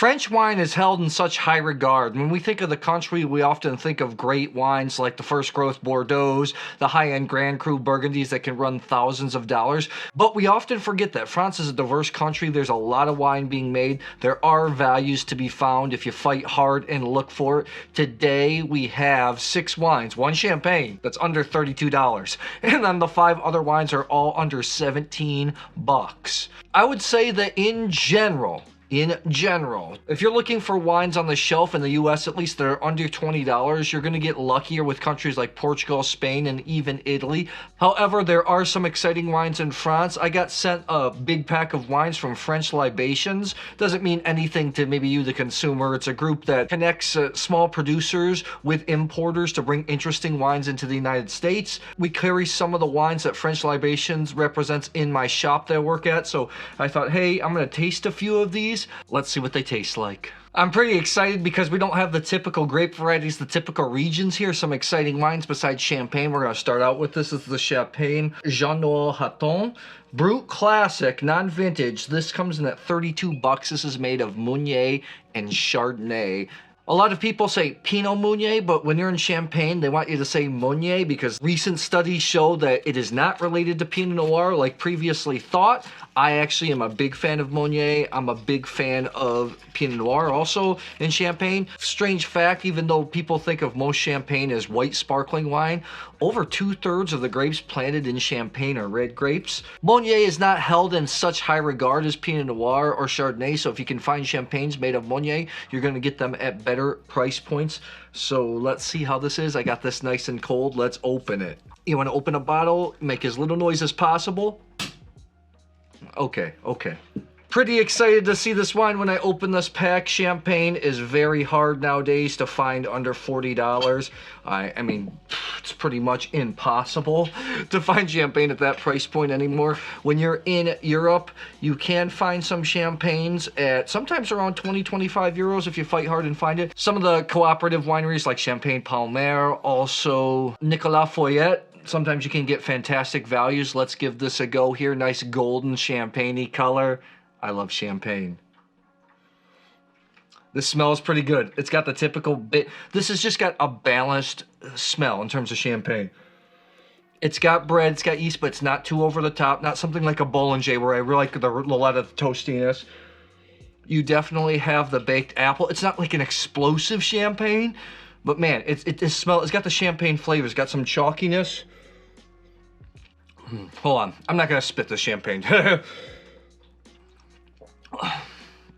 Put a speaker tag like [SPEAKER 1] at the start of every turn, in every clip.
[SPEAKER 1] French wine is held in such high regard. When we think of the country, we often think of great wines like the first growth Bordeaux, the high-end Grand Cru Burgundies that can run thousands of dollars. But we often forget that France is a diverse country. There's a lot of wine being made. There are values to be found if you fight hard and look for it. Today, we have 6 wines, 1 champagne that's under $32. And then the 5 other wines are all under 17 bucks. I would say that in general, if you're looking for wines on the shelf in the US, at least they're under $20, you're going to get luckier with countries like Portugal, Spain, and even Italy. However, there are some exciting wines in France. I got sent a big pack of wines from French Libations. Doesn't mean anything to maybe you, the consumer. It's a group that connects small producers with importers to bring interesting wines into the United States. We carry some of the wines that French Libations represents in my shop that I work at, so I thought, hey, I'm going to taste a few of these. Let's see what they taste like. I'm pretty excited because we don't have the typical grape varieties, the typical regions here. Some exciting wines besides champagne. We're going to start out with this. This is the Champagne Jean Noël Haton. Brut Classic, non-vintage. This comes in at 32 bucks. This is made of Meunier and Chardonnay. A lot of people say Pinot Meunier, but when you're in Champagne, they want you to say Meunier because recent studies show that it is not related to Pinot Noir like previously thought. I actually am a big fan of Meunier. I'm a big fan of Pinot Noir also in Champagne. Strange fact, even though people think of most Champagne as white sparkling wine, over 2/3 of the grapes planted in Champagne are red grapes. Meunier is not held in such high regard as Pinot Noir or Chardonnay, so if you can find Champagnes made of Meunier, you're going to get them at better price points. So let's see how this is. I got this nice and cold. Let's open it. You want to open a bottle, make as little noise as possible. Okay. Pretty excited to see this wine when I open this pack. Champagne is very hard nowadays to find under $40. I mean, it's pretty much impossible to find champagne at that price point anymore. When you're in Europe, you can find some champagnes at sometimes around 20-25 euros if you fight hard and find it. Some of the cooperative wineries like Champagne Palmer, also Nicolas Foyet, sometimes you can get fantastic values. Let's give this a go here. Nice golden champagne-y color. I love champagne. This smells pretty good. It's got the typical bit. This has just got a balanced smell in terms of champagne. It's got bread, it's got yeast, but it's not too over the top. Not something like a Bollinger where I really like a lot of the toastiness. You definitely have the baked apple. It's not like an explosive champagne, but man, it's got the champagne flavor. It's got some chalkiness. Hold on, I'm not gonna spit the champagne.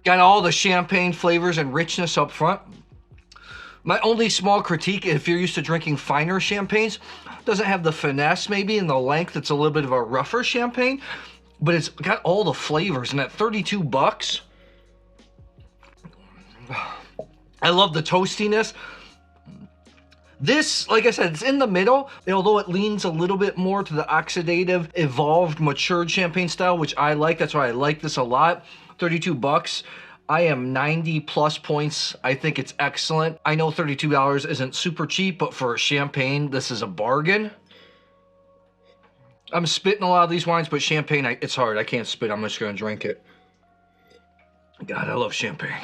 [SPEAKER 1] Got all the champagne flavors and richness up front. My only small critique, if you're used to drinking finer champagnes, doesn't have the finesse maybe in the length. It's a little bit of a rougher champagne, but it's got all the flavors. And at 32 bucks, I love the toastiness. This, like I said, it's in the middle, although it leans a little bit more to the oxidative, evolved, matured champagne style, which I like. That's why I like this a lot. 32 bucks. I am 90 plus points. I think it's excellent. I know $32 isn't super cheap, but for champagne, this is a bargain. I'm spitting a lot of these wines, but champagne, it's hard. I can't spit. I'm just going to drink it. God, I love champagne.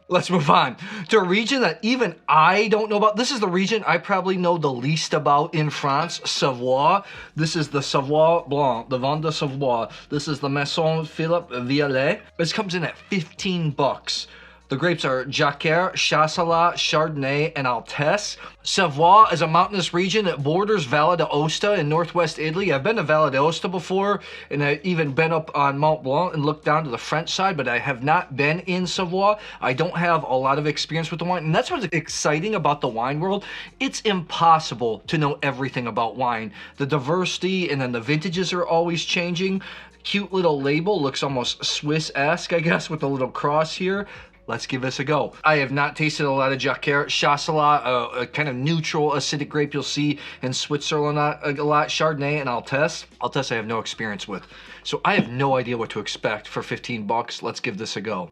[SPEAKER 1] Let's move on to a region that even I don't know about. This is the region I probably know the least about in France, Savoie. This is the Savoie Blanc, the Vin de Savoie. This is the Maison Philippe Viallet. This comes in at 15 bucks. The grapes are Jacquard, Chasselas, Chardonnay, and Altesse. Savoie is a mountainous region that borders Valle d'Aosta in northwest Italy. I've been to Valle d'Aosta before, and I've even been up on Mont Blanc and looked down to the French side, but I have not been in Savoie. I don't have a lot of experience with the wine, and that's what's exciting about the wine world. It's impossible to know everything about wine. The diversity and then the vintages are always changing. Cute little label, looks almost Swiss-esque, I guess, with a little cross here. Let's give this a go. I have not tasted a lot of Jacquard. Chasselas, a kind of neutral acidic grape you'll see in Switzerland a lot. Chardonnay and Altesse. Altesse I have no experience with. So I have no idea what to expect for 15 bucks. Let's give this a go.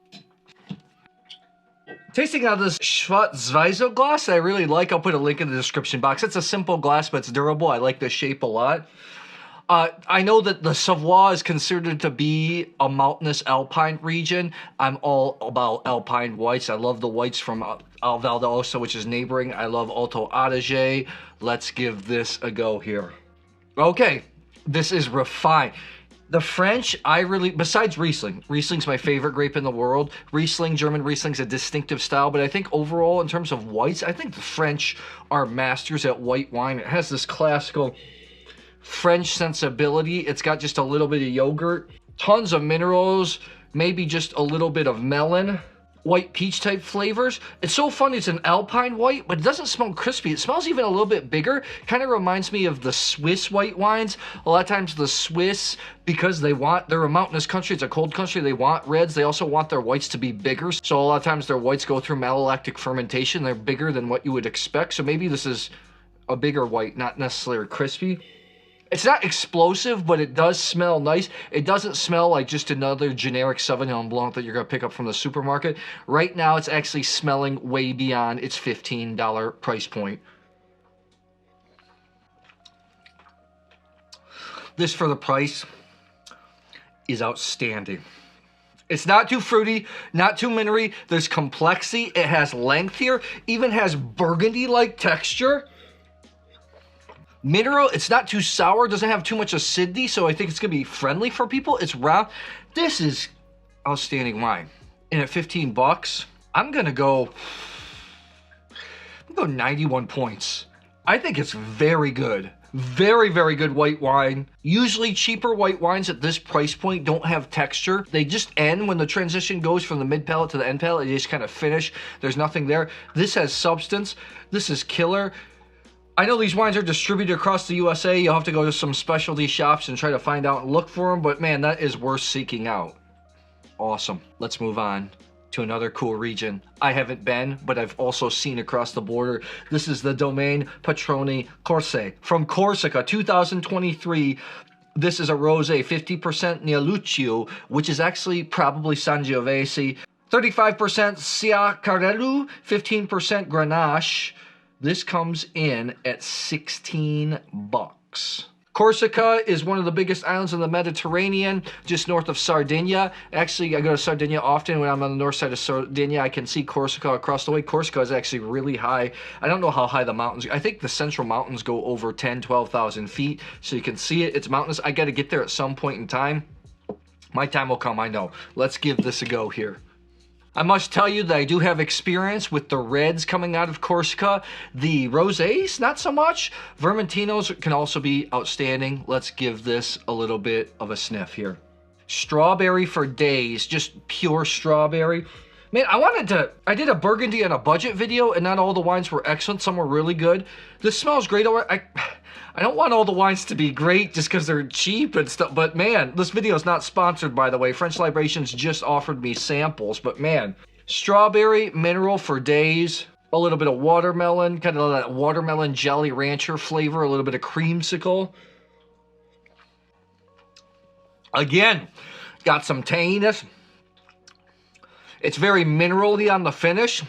[SPEAKER 1] Tasting out of this Schwarzweiser glass that I really like. I'll put a link in the description box. It's a simple glass, but it's durable. I like the shape a lot. I know that the Savoie is considered to be a mountainous alpine region. I'm all about alpine whites. I love the whites from Val d'Aosta, which is neighboring. I love Alto Adige. Let's give this a go here. Okay, this is refined. The French, besides Riesling, Riesling's my favorite grape in the world. Riesling, German Riesling's a distinctive style, but I think overall, in terms of whites, I think the French are masters at white wine. It has this classical French sensibility. It's got just a little bit of yogurt, tons of minerals, maybe just a little bit of melon, white peach type flavors. It's so funny, it's an alpine white, but it doesn't smell crispy. It smells even a little bit bigger. Kind of reminds me of the Swiss white wines. A lot of times the Swiss, because they're a mountainous country, it's a cold country, they want reds. They also want their whites to be bigger. So a lot of times their whites go through malolactic fermentation. They're bigger than what you would expect. So maybe this is a bigger white, not necessarily crispy. It's not explosive, but it does smell nice. It doesn't smell like just another generic Sauvignon Blanc that you're going to pick up from the supermarket. Right now, it's actually smelling way beyond its $15 price point. This, for the price, is outstanding. It's not too fruity, not too minery. There's complexity. It has length here. Even has burgundy-like texture. Mineral, it's not too sour, doesn't have too much acidity, so I think it's going to be friendly for people. It's round. This is outstanding wine. And at 15 bucks, I'm going to go 91 points. I think it's very good. Very, very good white wine. Usually cheaper white wines at this price point don't have texture. They just end when the transition goes from the mid palate to the end palate. They just kind of finish. There's nothing there. This has substance. This is killer. I know these wines are distributed across the USA. You'll have to go to some specialty shops and try to find out and look for them. But man, that is worth seeking out. Awesome. Let's move on to another cool region. I haven't been, but I've also seen across the border. This is the Domaine Petroni Corse from Corsica, 2023. This is a rosé, 50% Nealuccio, which is actually probably Sangiovese. 35% Ciacarello, 15% Grenache. This comes in at 16 bucks. Corsica is one of the biggest islands in the Mediterranean, just north of Sardinia. Actually, I go to Sardinia often. When I'm on the north side of Sardinia, I can see Corsica across the way. Corsica is actually really high. I don't know how high the mountains. I think the central mountains go over 10, 12,000 feet, so you can see it. It's mountainous. I got to get there at some point in time. My time will come, I know. Let's give this a go here. I must tell you that I do have experience with the reds coming out of Corsica. The rosés, not so much. Vermentinos can also be outstanding. Let's give this a little bit of a sniff here. Strawberry for days, just pure strawberry. Man, I did a Burgundy on a budget video, and not all the wines were excellent. Some were really good. This smells great. I don't want all the wines to be great just because they're cheap and stuff, but man, this video is not sponsored, by the way. French Libations just offered me samples, but man, strawberry, mineral for days, a little bit of watermelon, kind of that watermelon Jolly Rancher flavor, a little bit of creamsicle. Again, got some tanginess. It's very minerally on the finish.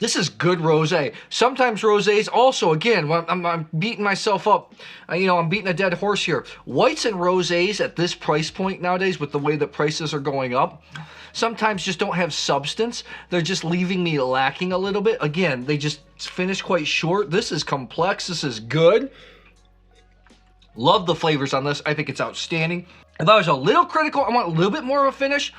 [SPEAKER 1] This is good rosé. Sometimes rosés also, again, I'm beating myself up. I'm beating a dead horse here. Whites and rosés at this price point nowadays, with the way that prices are going up, sometimes just don't have substance. They're just leaving me lacking a little bit. Again, they just finish quite short. This is complex. This is good. Love the flavors on this. I think it's outstanding. If I was a little critical, I want a little bit more of a finish.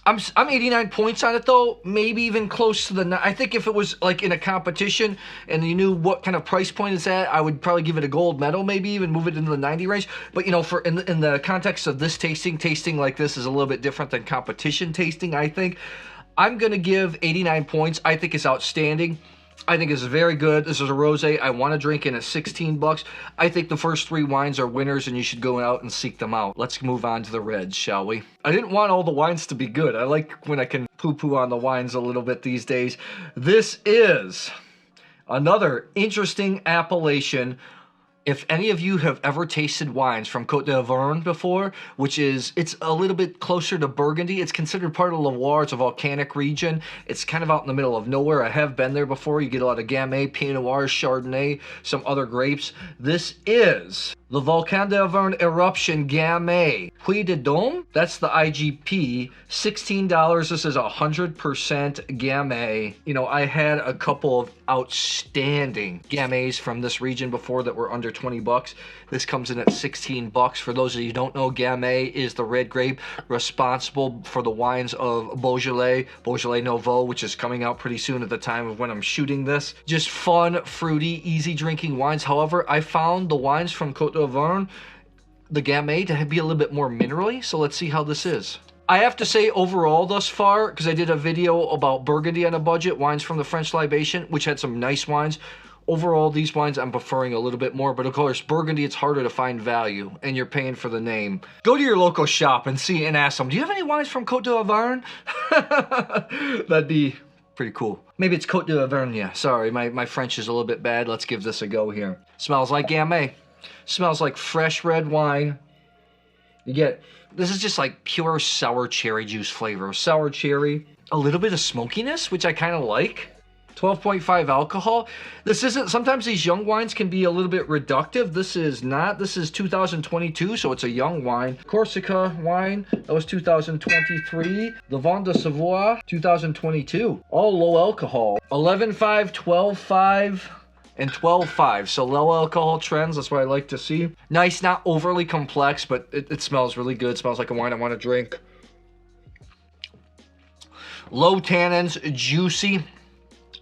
[SPEAKER 1] I'm 89 points on it though, maybe even close to the. I think if it was like in a competition and you knew what kind of price point it's at, I would probably give it a gold medal, maybe even move it into the 90 range. But for in the context of this tasting like this is a little bit different than competition tasting. I think I'm gonna give 89 points. I think it's outstanding. I think it's very good. This is a rosé. I want to drink in at 16 bucks. I think the first three wines are winners and you should go out and seek them out. Let's move on to the reds, shall we? I didn't want all the wines to be good. I like when I can poo-poo on the wines a little bit these days. This is another interesting appellation. If any of you have ever tasted wines from Côtes du Rhône before, it's a little bit closer to Burgundy. It's considered part of Loire. It's a volcanic region. It's kind of out in the middle of nowhere. I have been there before. You get a lot of Gamay, Pinot Noir, Chardonnay, some other grapes. This is the Volcan de Verne Eruption Gamay. Puy de Dôme, that's the IGP, $16. This is 100% Gamay. You know, I had a couple of outstanding Gamays from this region before that were under 20 bucks. This comes in at 16 bucks. For those of you who don't know, Gamay is the red grape responsible for the wines of Beaujolais, Beaujolais Nouveau, which is coming out pretty soon at the time of when I'm shooting this. Just fun, fruity, easy drinking wines. However, I found the wines from Côtes du Rhône, the Gamay, to be a little bit more minerally, so let's see how this is. I have to say overall thus far, because I did a video about Burgundy on a budget, wines from the French Libation, which had some nice wines. Overall, these wines I'm preferring a little bit more, but of course, Burgundy, it's harder to find value, and you're paying for the name. Go to your local shop and see and ask them, do you have any wines from Côtes du Rhône? That'd be pretty cool. Maybe it's Côtes du Rhône. Sorry, my French is a little bit bad. Let's give this a go here. Smells like Gamay. Smells like fresh red wine. This is just like pure sour cherry juice flavor. Sour cherry, a little bit of smokiness, which I kind of like. 12.5 alcohol. This isn't, sometimes these young wines can be a little bit reductive. This is not. This is 2022, so it's a young wine. Corsica wine, that was 2023. The Vin de Savoie, 2022. All low alcohol. 11.5, 12.5, and 12.5. So low alcohol trends, that's what I like to see. Nice, not overly complex, but it smells really good. It smells like a wine I want to drink. Low tannins, juicy.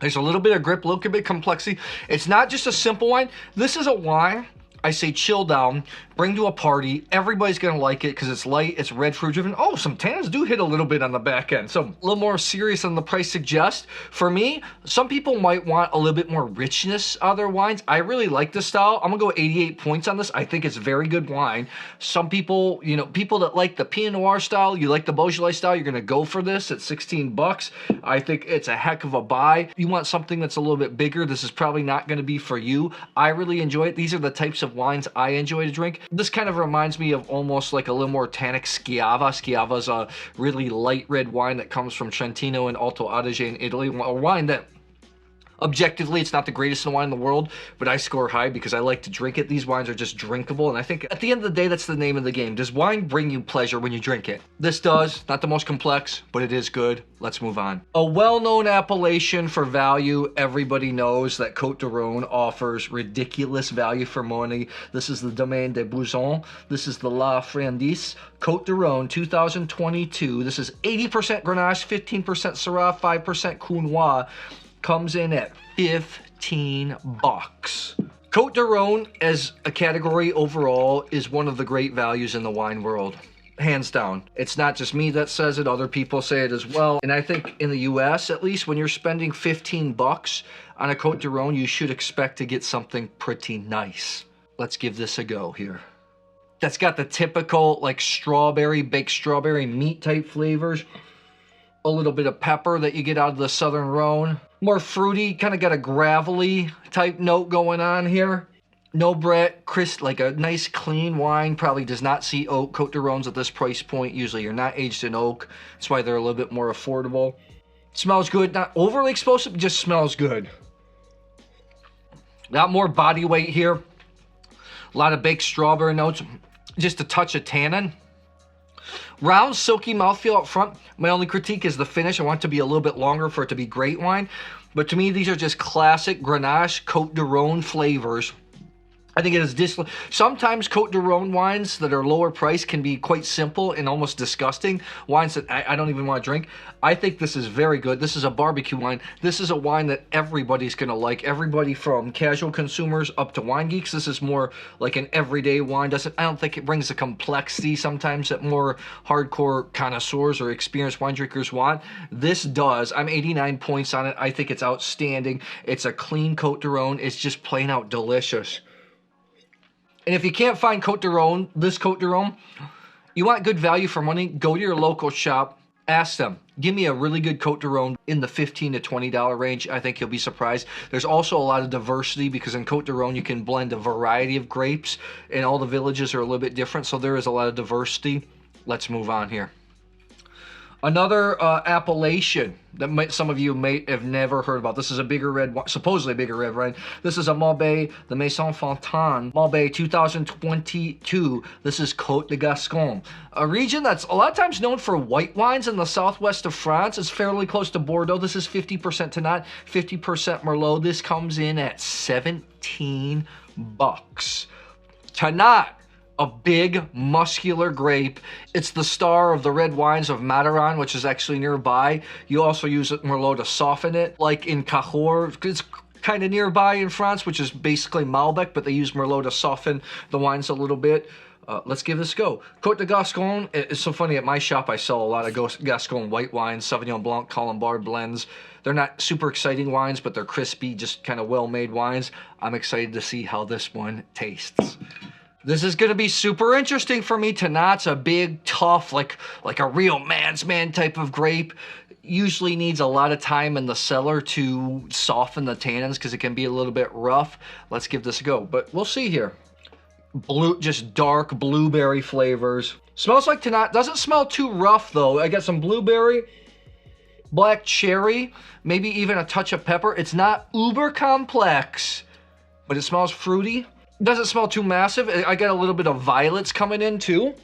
[SPEAKER 1] There's a little bit of grip, a little bit of complexity. It's not just a simple wine. This is a wine I say chill down, bring to a party. Everybody's gonna like it because it's light, it's red fruit driven. Oh, some tannins do hit a little bit on the back end. So a little more serious than the price suggests. For me, some people might want a little bit more richness out of their wines. I really like this style. I'm gonna go 88 points on this. I think it's very good wine. Some people, you know, people that like the Pinot Noir style, you like the Beaujolais style, you're gonna go for this at 16 bucks. I think it's a heck of a buy. You want something that's a little bit bigger, this is probably not gonna be for you. I really enjoy it. These are the types of wines I enjoy to drink. This kind of reminds me of almost like a little more tannic Schiava. Schiava is a really light red wine that comes from Trentino and Alto Adige in Italy. A wine that objectively, it's not the greatest wine in the world, but I score high because I like to drink it. These wines are just drinkable, and I think at the end of the day, that's the name of the game. Does wine bring you pleasure when you drink it? This does. Not the most complex, but it is good. Let's move on. A well-known appellation for value. Everybody knows that Côtes du Rhône offers ridiculous value for money. This is the Domaine de Bouzons. This is the La Friandise. Côtes du Rhône 2022. This is 80% Grenache, 15% Syrah, 5% Counois. Comes in at 15 bucks. Côtes du Rhône as a category overall is one of the great values in the wine world. Hands down. It's not just me that says it, other people say it as well. And I think in the US, at least, when you're spending 15 bucks on a Côtes du Rhône, you should expect to get something pretty nice. Let's give this a go here. That's got the typical like strawberry, baked strawberry meat type flavors. A little bit of pepper that you get out of the Southern Rhône. More fruity, kind of got a gravelly type note going on here. No Brut, crisp, like a nice clean wine. Probably does not see oak. Côtes du Rhônes at this price point, usually you're not aged in oak. That's why they're a little bit more affordable. Smells good, not overly explosive, just smells good. Got more body weight here. A lot of baked strawberry notes. Just a touch of tannin. Round, silky mouthfeel up front. My only critique is the finish. I want it to be a little bit longer for it to be great wine. But to me, these are just classic Grenache Côtes du Rhône flavors. I think it is sometimes Côtes du Rhône wines that are lower priced can be quite simple and almost disgusting. Wines that I don't even want to drink. I think this is very good. This is a barbecue wine. This is a wine that everybody's going to like. Everybody from casual consumers up to wine geeks. This is more like an everyday wine. I don't think it brings the complexity sometimes that more hardcore connoisseurs or experienced wine drinkers want. This does. I'm 89 points on it. I think it's outstanding. It's a clean Côtes du Rhône. It's just plain out delicious. And if you can't find Côtes du Rhône, this Côtes du Rhône, you want good value for money, go to your local shop, Ask them, give me a really good Côtes du Rhône in the $15 to $20 range. I think you'll be surprised. There's also a lot of diversity because in Côtes du Rhône you can blend a variety of grapes and all the villages are a little bit different, so there is a lot of diversity. Let's move on here. Another appellation that some of you may have never heard about. This is a bigger red, supposedly a bigger red wine. This is a Maubet, the Maison Fontan, Maubet 2022. This is Côte de Gascon, a region that's a lot of times known for white wines in the southwest of France. It's fairly close to Bordeaux. This is 50% Tannat, 50% Merlot. This comes in at $17. Tannat, a big, muscular grape. It's the star of the red wines of Mataran, which is actually nearby. You also use Merlot to soften it, like in Cahors. It's kind of nearby in France, which is basically Malbec, but they use Merlot to soften the wines a little bit. Let's give this a go. Côte de Gascon, it's so funny, at my shop I sell a lot of Gascon white wines, Sauvignon Blanc, Colombard blends. They're not super exciting wines, but they're crispy, just kind of well-made wines. I'm excited to see how this one tastes. This is going to be super interesting for me. Tannat's a big, tough, like a real man's man type of grape. Usually needs a lot of time in the cellar to soften the tannins because it can be a little bit rough. Let's give this a go, but we'll see here. Just dark blueberry flavors. Smells like Tannat. Doesn't smell too rough though. I got some blueberry, black cherry, maybe even a touch of pepper. It's not uber complex, but it smells fruity. Doesn't smell too massive. I got a little bit of violets coming in too.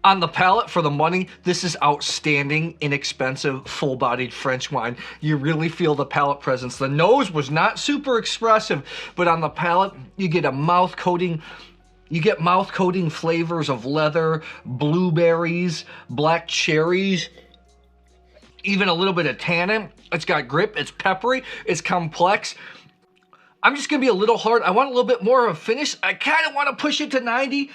[SPEAKER 1] On the palate, for the money, this is outstanding, inexpensive, full-bodied French wine. You really feel the palate presence. The nose was not super expressive, but on the palate, you get a mouth coating. You get mouth coating flavors of leather, blueberries, black cherries, even a little bit of tannin. It's got grip, it's peppery, it's complex. I'm just gonna be a little hard. I want a little bit more of a finish. I kind of want to push it to 90.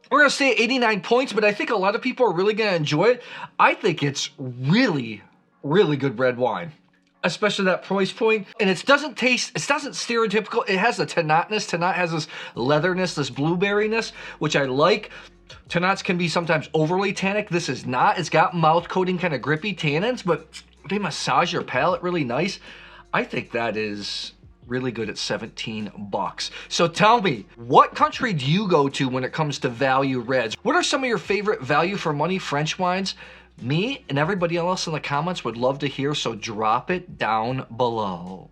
[SPEAKER 1] We're gonna stay at 89 points, but I think a lot of people are really gonna enjoy it. I think it's really, really good red wine, especially that price point. And it doesn't stereotypical. It has a Tannatness. Tannat has this leatherness, this blueberryness, which I like. Tannats can be sometimes overly tannic. This is not. It's got mouth coating, kind of grippy tannins, but they massage your palate really nice. I think that is really good at $17. So tell me, what country do you go to when it comes to value reds? What are some of your favorite value for money French wines? Me and everybody else in the comments would love to hear, so drop it down below.